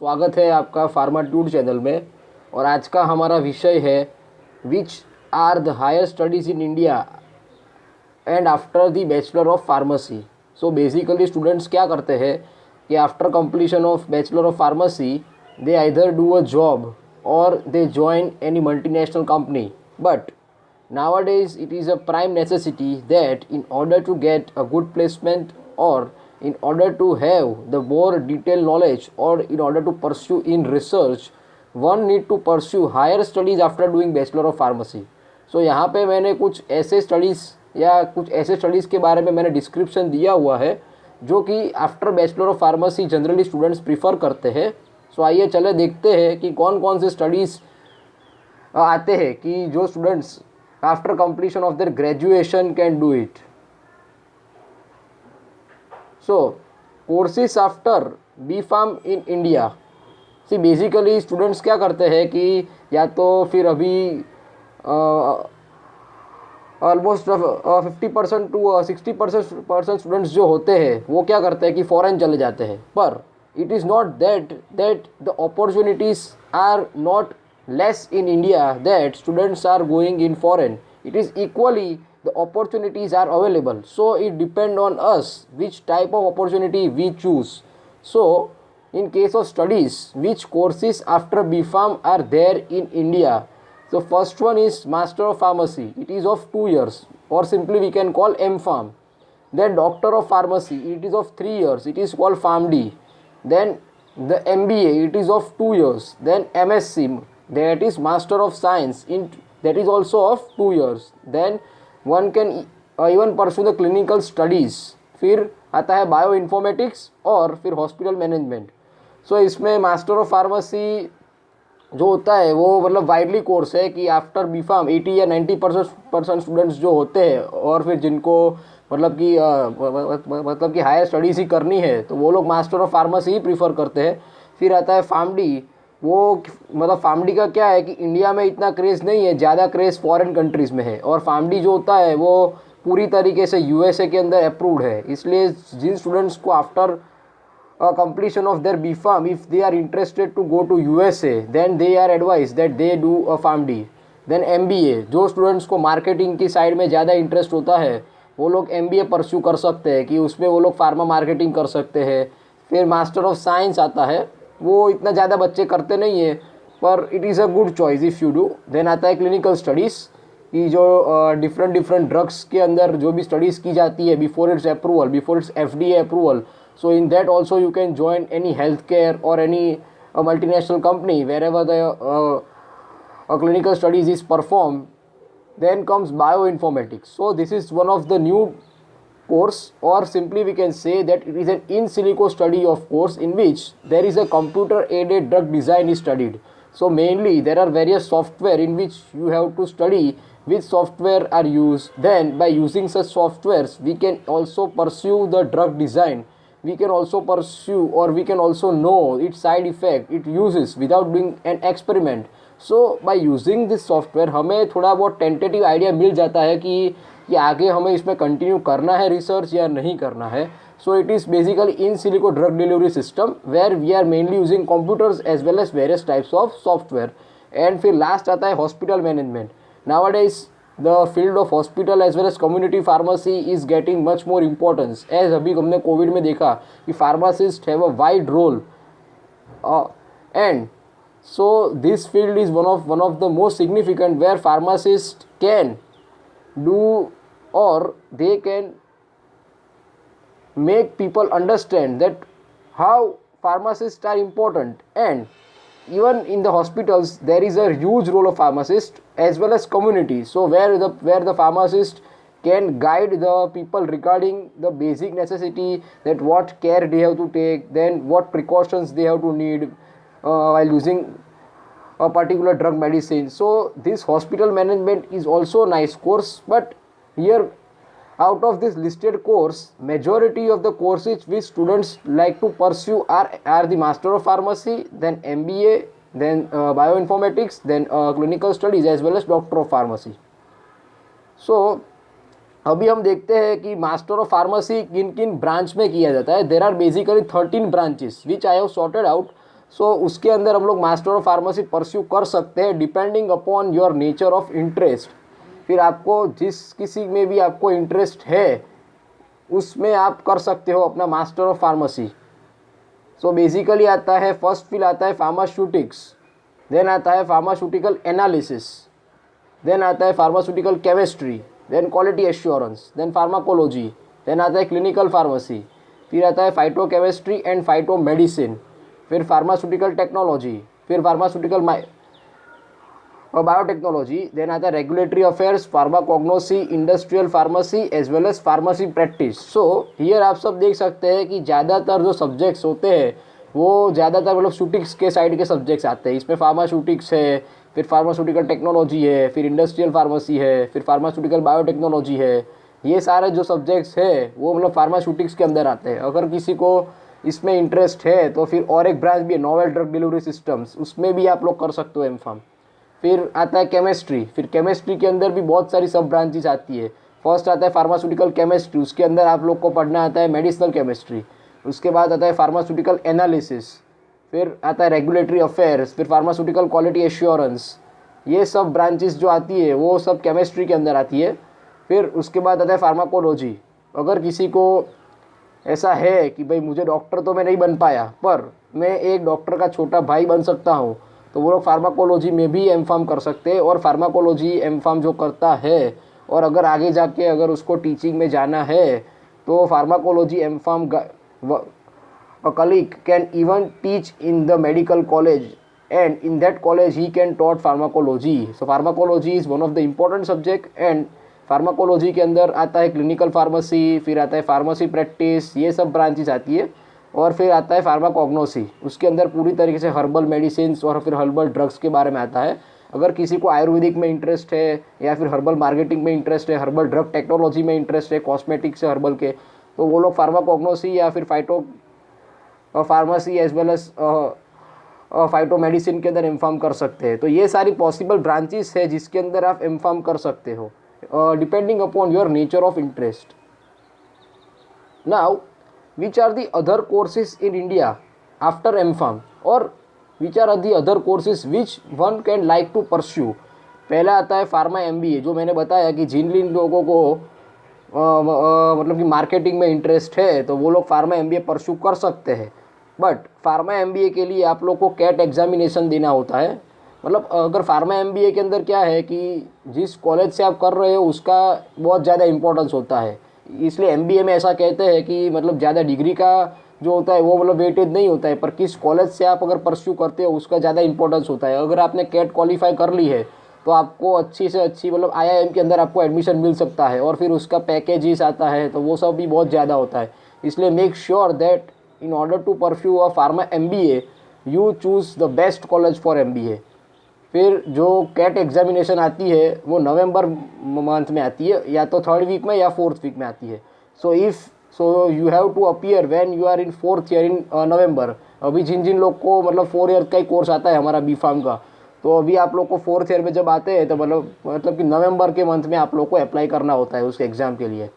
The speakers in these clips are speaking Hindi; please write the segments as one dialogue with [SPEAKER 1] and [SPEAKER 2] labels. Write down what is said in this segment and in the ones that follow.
[SPEAKER 1] स्वागत है आपका फार्माट्यूड चैनल में। और आज का हमारा विषय है which are the higher studies in India and after the bachelor of pharmacy. So basically students क्या करते हैं कि after completion of bachelor of pharmacy they either do a job और they join any multinational company. But nowadays it is a prime necessity that in order to get a good placement or in order to have the more detailed knowledge or in order to pursue in research one need to pursue higher studies after doing bachelor of pharmacy. So यहाँ पे मैंने कुछ ऐसे स्टडीज़ या कुछ ऐसे स्टडीज़ के बारे में मैंने डिस्क्रिप्शन दिया हुआ है जो कि after bachelor of pharmacy generally students prefer करते हैं। सो आइए चले देखते हैं कि कौन कौन से स्टडीज़ आते हैं कि जो students after completion of their graduation can do it. So courses after B Farm in India. See basically students क्या करते हैं कि या तो फिर अभी ऑलमोस्ट 50% टू 60% स्टूडेंट्स जो होते हैं वो क्या करते हैं कि फॉरेन चले जाते हैं। पर it is not that the opportunities are not less in India that students are going in foreign. It is equally the opportunities are available. So it depend on us which type of opportunity we choose. So in case of studies, which courses after BPharm are there in India? So first one is Master of Pharmacy. It is of 2 years or simply we can call MPharm. Then Doctor of Pharmacy. It is of 3 years. It is called PharmD. Then the MBA. It is of 2 years. Then MSc. That is Master of Science in that is also of 2 years. Then one can even pursue the clinical studies. फिर आता है बायो इन्फॉर्मेटिक्स और फिर हॉस्पिटल मैनेजमेंट। सो इसमें मास्टर ऑफ फार्मेसी जो होता है वो मतलब वाइडली कोर्स है कि आफ्टर बी फार्म 80 या 90% स्टूडेंट्स जो होते हैं और फिर जिनको मतलब कि हायर स्टडीज़ ही करनी है तो वो लोग master of pharmacy he prefer करते हैं। फिर आता है फार्मडी। वो मतलब फार्मडी का क्या है कि इंडिया में इतना क्रेज़ नहीं है, ज़्यादा क्रेज़ फॉरेन कंट्रीज़ में है। और फार्मडी जो होता है वो पूरी तरीके से यूएसए के अंदर अप्रूव्ड है। इसलिए जिन स्टूडेंट्स को after completion of their BPharm, if they are interested to go to USA, then they are advised that they do a PharmD. Then MBA, जो स्टूडेंट्स को मार्केटिंग की साइड में ज़्यादा इंटरेस्ट होता है वो लोग MBA परस्यू कर सकते हैं कि उसमें वो लोग फार्मा मार्केटिंग कर सकते हैं। फिर मास्टर ऑफ साइंस आता है, वो इतना ज़्यादा बच्चे करते नहीं है पर it is a good choice if you do. Then आता है क्लिनिकल स्टडीज़ कि जो डिफरेंट ड्रग्स के अंदर जो भी स्टडीज़ की जाती है before it's approval, before it's FDA approval. So in that also you can join any healthcare or any multinational company wherever the clinical studies is performed. Then comes bioinformatics. So this is one of the new course, or simply we can say that it is an in silico study of course in which there is a computer aided drug design is studied. So mainly there are various software in which you have to study which software are used. Then by using such softwares we can also pursue the drug design. We can also pursue or we can also know its side effect it uses without doing an experiment. So by using this software हमें थोड़ा बहुत टेंटेटिव आइडिया मिल जाता है कि आगे हमें इसमें कंटिन्यू करना है रिसर्च या नहीं करना है। So it is basically in silico drug delivery system where we are mainly using computers as well as various types of software. And फिर लास्ट आता है hospital management. Nowadays the field of hospital as well as community pharmacy is getting much more importance as अभी हमने कोविड में देखा कि pharmacists have a wide role and so this field is one of the most significant where pharmacists can do or they can make people understand that how pharmacists are important. And even in the hospitals there is a huge role of pharmacist as well as community. So where the pharmacist can guide the people regarding the basic necessity that what care they have to take, then what precautions they have to need while using a particular drug medicine. So this hospital management is also a nice course, but here out of this listed course majority of the courses which students like to pursue are the Master of Pharmacy, then MBA, then bioinformatics, then clinical studies as well as Doctor of Pharmacy. So अभी हम देखते हैं कि मास्टर ऑफ फार्मेसी किन किन ब्रांच में किया जाता है। There are basically 13 branches which I have sorted out so उसके अंदर हम लोग मास्टर ऑफ फार्मेसी परस्यू कर सकते हैं depending upon your nature of interest. फिर आपको जिस किसी में भी आपको इंटरेस्ट है उसमें आप कर सकते हो अपना master of pharmacy. So basically आता है, फर्स्ट फील्ड आता है फार्मास्यूटिक्स, देन आता है फार्मास्यूटिकल एनालिसिस, देन आता है pharmaceutical chemistry, then quality assurance, then pharmacology, then आता है क्लिनिकल फार्मेसी, फिर आता है फाइटोकेमिस्ट्री एंड फाइटो मेडिसिन, फिर फार्मास्यूटिकल टेक्नोलॉजी, फिर फार्मास्यूटिकल और बायोटेक्नोलॉजी, देन आता है regulatory affairs, pharmacognosy, industrial pharmacy as well as pharmacy practice. So here आप सब देख सकते हैं कि ज़्यादातर जो सब्जेक्ट्स होते हैं वो ज़्यादातर मतलब शूटिक्स के साइड के सब्जेक्ट्स आते हैं। इसमें फार्मास्यूटिक्स है, फिर फार्मास्यूटिकल टेक्नोलॉजी है, फिर इंडस्ट्रियल फार्मेसी है, फिर फार्मास्यूटिकल बायोटेक्नोलॉजी है। ये सारे जो सब्जेक्ट्स है वो मतलब फार्मास्यूटिक्स के अंदर आते हैं। अगर किसी को इसमें इंटरेस्ट है तो फिर और एक ब्रांच भी है नोवेल ड्रग डिलीवरी सिस्टम्स, उसमें भी आप लोग कर सकते हो एम-फार्म। फिर आता है केमिस्ट्री, फिर केमिस्ट्री के अंदर भी बहुत सारी सब ब्रांचेस आती है। फर्स्ट आता है फार्मास्यूटिकल केमिस्ट्री, उसके अंदर आप लोग को पढ़ना आता है मेडिसिनल केमिस्ट्री। उसके बाद आता है फार्मास्यूटिकल एनालिसिस, फिर आता है रेगुलेटरी अफेयर्स, फिर फार्मास्यूटिकल क्वालिटी एश्योरेंस। ये सब ब्रांचेस जो आती है वो सब केमिस्ट्री के अंदर आती है। फिर उसके बाद आता है फार्माकोलॉजी। अगर किसी को ऐसा है कि भाई मुझे डॉक्टर तो मैं नहीं बन पाया पर मैं एक डॉक्टर का छोटा भाई बन सकता हूँ, तो वो लोग फार्माकोलॉजी में भी एम-फार्म कर सकते हैं। और फार्माकोलॉजी एम-फार्म जो करता है और अगर आगे जाके अगर उसको टीचिंग में जाना है तो pharmacology M-farm a colleague can even teach in the medical college, and in that college he can taught pharmacology. So pharmacology is one of the important subject, and pharmacology के अंदर आता है क्लिनिकल फार्मेसी, फिर आता है फार्मेसी प्रैक्टिस, ये सब ब्रांचेस आती है। और फिर आता है फार्माकोग्नोसी, उसके अंदर पूरी तरीके से हर्बल मेडिसिन और फिर हर्बल ड्रग्स के बारे में आता है। अगर किसी को आयुर्वेदिक में इंटरेस्ट है या फिर हर्बल मार्केटिंग में इंटरेस्ट है, हर्बल ड्रग टेक्नोलॉजी में इंटरेस्ट है, कॉस्मेटिक्स से हर्बल के, तो वो लोग फार्माकोग्नोसी या फिर phyto pharmacy as well as phyto medicine के अंदर एम-फार्म कर सकते हैं। तो ये सारी पॉसिबल ब्रांचेस है जिसके अंदर आप एम-फार्म कर सकते हो depending upon your nature of interest. Now which are the other courses in India after M-Pharm, और which are the other courses which one can like to pursue। पहला आता है फार्मा MBA, जो मैंने बताया कि जिन लोगों को मतलब कि मार्केटिंग में इंटरेस्ट है तो वो लोग फार्मा MBA परस्यू कर सकते हैं। बट फार्मा MBA के लिए आप लोग को कैट एग्जामिनेशन देना होता है। मतलब अगर फार्मा MBA के अंदर क्या है कि जिस कॉलेज से आप कर रहे हो उसका बहुत ज़्यादा इंपॉर्टेंस होता है, इसलिए MBA में ऐसा कहते हैं कि मतलब ज़्यादा डिग्री का जो होता है वो मतलब वेटेज नहीं होता है, पर किस कॉलेज से आप अगर परस्यू करते हो उसका ज़्यादा इंपॉर्टेंस होता है। अगर आपने कैट क्वालिफाई कर ली है तो आपको अच्छी से अच्छी मतलब IIM के अंदर आपको एडमिशन मिल सकता है, और फिर उसका पैकेजेस आता है तो वो सब भी बहुत ज़्यादा होता है। इसलिए make sure that in order to pursue a pharma MBA you choose the best college for MBA। फिर जो कैट एग्जामिनेशन आती है वो नवंबर मंथ में आती है, या तो 3rd वीक में या 4th वीक में आती है। So you have to appear when you are in 4th year in November. अभी जिन लोग को मतलब 4 ईयर का ही कोर्स आता है हमारा B-Pharm का, तो अभी आप लोग को 4th ईयर में जब आते हैं तो मतलब कि नवंबर के मंथ में आप लोग को अप्लाई करना होता है उस एग्ज़ाम के लिए।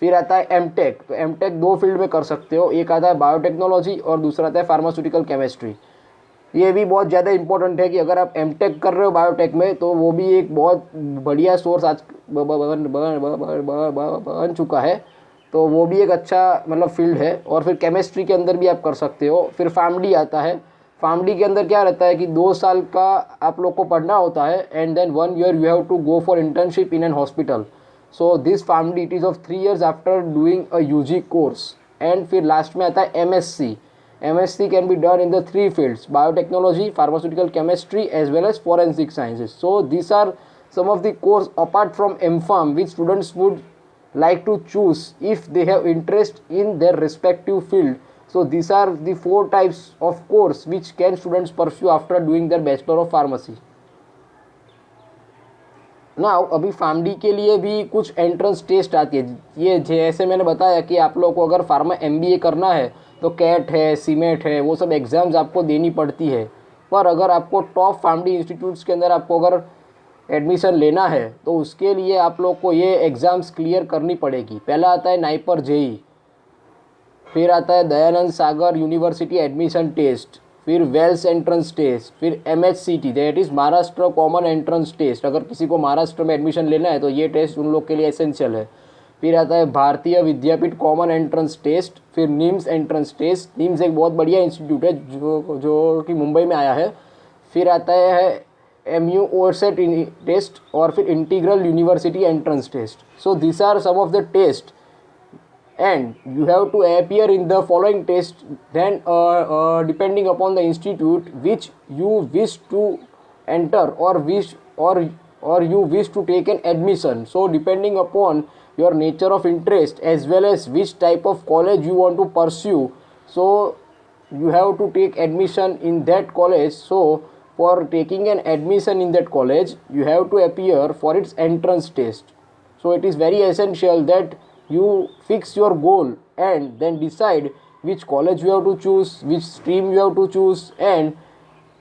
[SPEAKER 1] फिर आता है M-Tech। तो M-Tech 2 फील्ड में कर सकते हो, एक आता है बायोटेक्नोलॉजी और दूसरा आता है फार्मास्यूटिकल केमिस्ट्री। ये भी बहुत ज़्यादा इंपॉर्टेंट है कि अगर आप M-Tech कर रहे हो बायोटेक में तो वो भी एक बहुत बढ़िया सोर्स आज बन चुका है, तो वो भी एक अच्छा मतलब फील्ड है। और फिर केमिस्ट्री के अंदर भी आप कर सकते हो। फिर फार्मडी आता है। फार्मडी के अंदर क्या रहता है कि 2 साल का आप लोग को पढ़ना होता है, and then 1 year you have to go for internship in an hospital. So this PharmD it is of 3 years after doing a UG course. And फिर लास्ट में आता है MSc। MSc can be done in the 3 fields: biotechnology, pharmaceutical chemistry as well as forensic sciences. So these are some of the course apart from M-Pharm which students would like to choose if they have interest in their respective field. So these are the 4 types of course which can students pursue after doing their Bachelor of Pharmacy. Now अभी फार्मडी के लिए भी कुछ एंट्रेंस टेस्ट आती है। ये जैसे मैंने बताया कि आप लोगों को अगर फार्मा MBA करना है तो कैट है, सीमेट है, वो सब एग्ज़ाम्स आपको देनी पड़ती है। पर अगर आपको टॉप फार्मडी इंस्टीट्यूट्स के अंदर आपको अगर एडमिशन लेना है तो उसके लिए आप लोग को ये एग्ज़ाम्स क्लियर करनी पड़ेगी। पहला आता है नाइपर JEE, फिर आता है Dayanand Sagar university admission test, फिर वेल्स एंट्रेंस टेस्ट, फिर MHCT that is Maharashtra common entrance test, अगर किसी को महाराष्ट्र में एडमिशन लेना है तो ये टेस्ट उन लोग के लिए एसेंशियल है। फिर आता है भारतीय विद्यापीठ कॉमन एंट्रेंस टेस्ट, फिर निम्स एंट्रेंस टेस्ट, निम्स एक बहुत बढ़िया इंस्टीट्यूट है जो कि मुंबई में आया है। फिर आता है MU OSET टेस्ट और फिर integral university entrance test. So this are some of the test and you have to appear in the following test, then depending upon the institute which you wish to enter or you wish to take an admission. So depending upon your nature of interest as well as which type of college you want to pursue, so you have to take admission in that college. So for taking an admission in that college you have to appear for its entrance test. So it is very essential that you fix your goal and then decide which college you have to choose, which stream you have to choose, and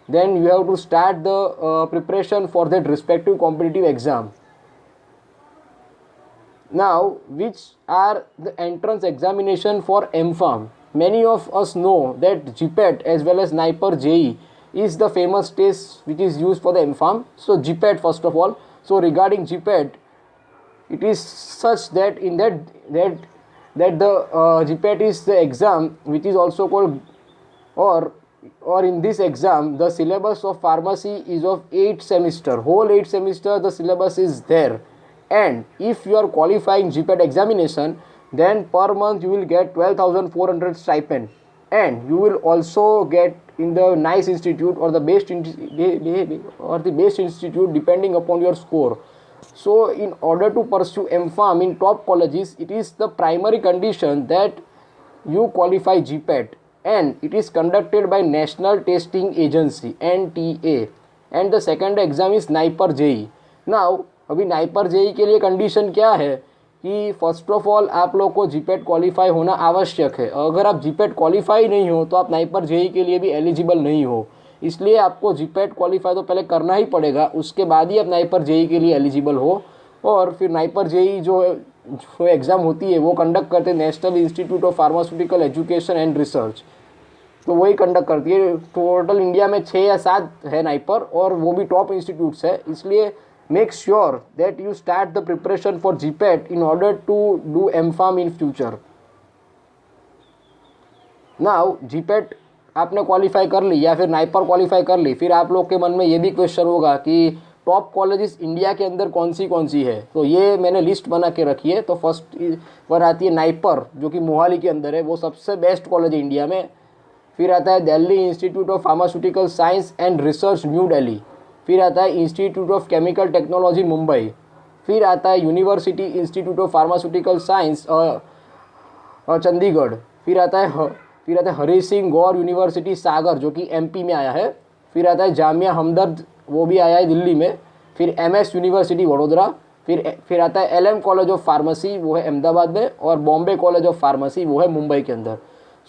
[SPEAKER 1] then you have to start the preparation for that respective competitive exam. Now, which are the entrance examination for MPharm? Many of us know that GPAT as well as NIPER JEE is the famous test which is used for the MPharm. So GPAT first of all. So regarding GPAT, it is such that in that the GPAT is the exam which is also called or in this exam the syllabus of pharmacy is of 8 semester, whole 8 semester the syllabus is there, and if you are qualifying GPAT examination then per month you will get 12,400 stipend, and you will also get in the nice institute or the best institute depending upon your score. So in order to pursue MPharm in top colleges, it is the primary condition that you qualify GPAT, and it is conducted by National Testing Agency NTA, and the second exam is NIPER JEE. Now अभी NIPER JEE के लिए कंडीशन क्या है कि फर्स्ट ऑफ ऑल आप लोग को GPAT क्वालिफाई होना आवश्यक है। अगर आप GPAT क्वालिफाई नहीं हो तो आप NIPER JEE के लिए भी एलिजिबल नहीं हो, इसलिए आपको GPAT क्वालिफाई तो पहले करना ही पड़ेगा, उसके बाद ही आप NIPER JEE के लिए एलिजिबल हो। और फिर NIPER JEE जो एग्ज़ाम होती है वो कंडक्ट करते हैं national institute of pharmaceutical education and research, तो वही कंडक्ट करती है। टोटल इंडिया में 6 या 7 है NIPER, और वो भी टॉप इंस्टीट्यूट्स है, इसलिए make sure that you start the preparation for GPAT in order to do MPharm in future. Now GPAT आपने क्वालिफाई कर ली या फिर NIPER क्वालिफाई कर ली, फिर आप लोग के मन में ये भी क्वेश्चन होगा कि टॉप कॉलेजेस इंडिया के अंदर कौन सी है, तो ये मैंने लिस्ट बना के रखी है। तो फर्स्ट पर आती है NIPER जो कि मोहाली के अंदर है, वो सबसे बेस्ट कॉलेज है इंडिया में। फिर आता है Delhi institute of pharmaceutical science and research new Delhi, फिर आता है institute of chemical technology Mumbai, फिर आता है university institute of pharmaceutical science Chandigarh, फिर आता है हरी सिंह गौर यूनिवर्सिटी सागर जो कि MP में आया है, फिर आता है जामिया हमदर्द वो भी आया है दिल्ली में, फिर MS यूनिवर्सिटी वडोदरा, फिर आता है LM कॉलेज ऑफ फार्मेसी वो है अहमदाबाद में, और बॉम्बे कॉलेज ऑफ फार्मेसी वो है मुंबई के अंदर।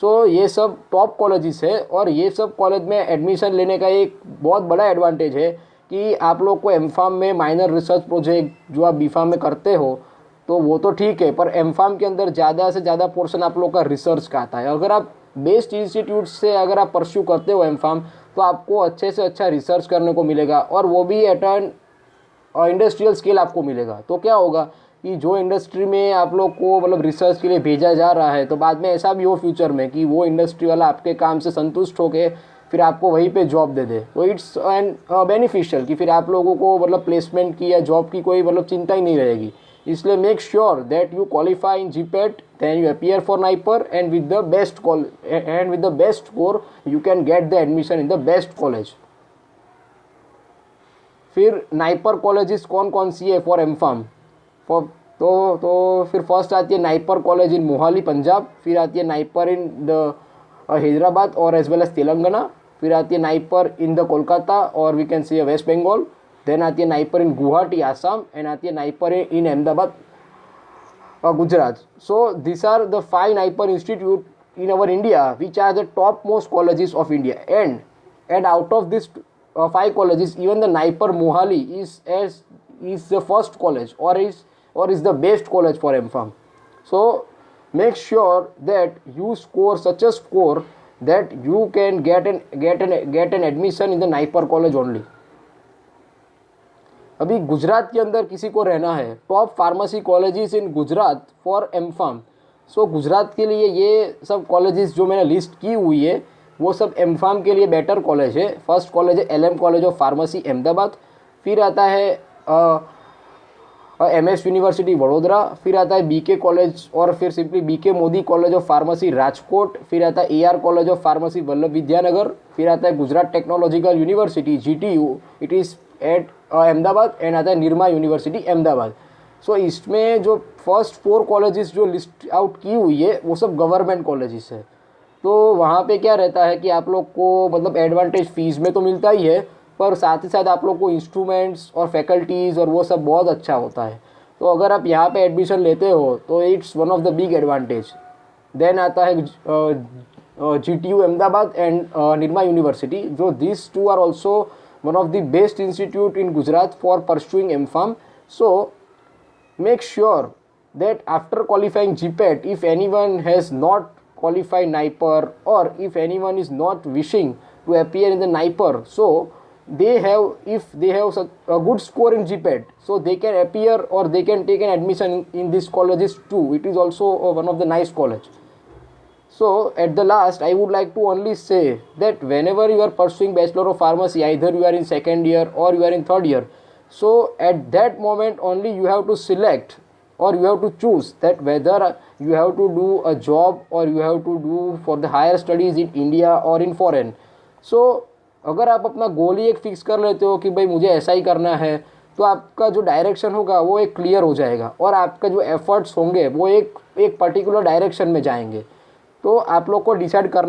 [SPEAKER 1] सो ये सब टॉप कॉलेजेस है, और ये सब कॉलेज में एडमिशन लेने का एक बहुत बड़ा एडवांटेज है कि आप लोग को MPharm में माइनर रिसर्च प्रोजेक्ट जो आप B.Pharm में करते हो तो वो तो ठीक है, पर MPharm के अंदर ज़्यादा से ज़्यादा पोर्शन आप लोग का रिसर्च का आता है। अगर आप बेस्ट इंस्टीट्यूट से अगर आप परस्यू करते हो MPharm तो आपको अच्छे से अच्छा रिसर्च करने को मिलेगा, और वो भी एट एन इंडस्ट्रियल स्केल आपको मिलेगा। तो क्या होगा कि जो इंडस्ट्री में आप लोग को मतलब रिसर्च के लिए भेजा जा रहा है, तो बाद में ऐसा भी हो फ्यूचर में कि वो इंडस्ट्री वाला आपके काम से संतुष्ट होकर फिर आपको वहीं पे जॉब दे दे, तो इट्स एन बेनिफिशियल कि फिर आप लोगों को मतलब प्लेसमेंट की या जॉब की कोई मतलब चिंता ही नहीं रहेगी। इसलिए make sure that you qualify in GPAT, then you appear for NIPER, and with the best score you can get the admission in the best college. फिर NIPER कॉलेजेस कौन सी है फॉर MPharm? तो फिर फर्स्ट आती है NIPER college in Mohali Punjab, फिर आती है NIPER इन द हैदराबाद और एज वेल एज तेलंगाना, फिर आती है NIPER इन द कोलकाता और we can see West Bengal, then आती है NIPER in Guwahati Assam, and आती है NIPER in Ahmedabad Gujarat. So this are the 5 NIPER institute in our India which are the topmost colleges of India, and out of this 5 colleges even the NIPER Mohali is the first college or is the best college for MPharm. So make sure that you score such a score that you can get an admission in the Naipar college only. अभी गुजरात के अंदर किसी को रहना है, top pharmacy colleges in Gujarat for M pharm. So Gujarat के लिए ये सब कॉलेजेस जो मैंने लिस्ट की हुई है वो सब एम फार्म के लिए बेटर कॉलेज है. फर्स्ट कॉलेज है LM college of pharmacy Ahmedabad, फिर आता है MS यूनिवर्सिटी वडोदरा, फिर आता है BK कॉलेज और फिर simply BK Modi college of pharmacy Rajkot, फिर आता है AR college of pharmacy Vallabh Vidyanagar, फिर आता है Gujarat technological university GTU, it is at Ahmedabad, and आता है निर्मा यूनिवर्सिटी अहमदाबाद. सो इसमें जो फर्स्ट 4 कॉलेजेस जो लिस्ट आउट की हुई है वो सब गवर्नमेंट कॉलेजेस है. तो वहाँ पे क्या रहता है कि आप लोग को मतलब एडवांटेज फीस में तो मिलता ही है, पर साथ ही साथ आप लोग को इंस्ट्रूमेंट्स और फैकल्टीज़ और वो सब बहुत अच्छा होता है. तो अगर आप यहाँ पे एडमिशन लेते हो तो it's one of the big advantage. Then आता है GTU Ahmedabad and Nirma university, जो this two are also one of the best institute in Gujarat for pursuing M.Pharm. So make sure that after qualifying GPAT, if anyone has not qualified NIPER or if anyone is not wishing to appear in the NIPER, so if they have a good score in GPAT, so they can appear or they can take an admission in these colleges too. It is also one of the nice college. So at the last, I would like to only say that whenever you are pursuing Bachelor of Pharmacy, either you are in second year or you are in third year, so at that moment only you have to select or you have to choose that whether you have to do a job or you have to do for the higher studies in India or in foreign. So अगर आप अपना गोल ही एक फिक्स कर लेते हो कि भाई मुझे ऐसा ही करना है, तो आपका जो डायरेक्शन होगा वो एक क्लियर हो जाएगा और आपका जो एफर्ट्स होंगे वो एक पर्टिकुलर डायरेक्शन में जाएंगे. तो आप लोग को डिसाइड करना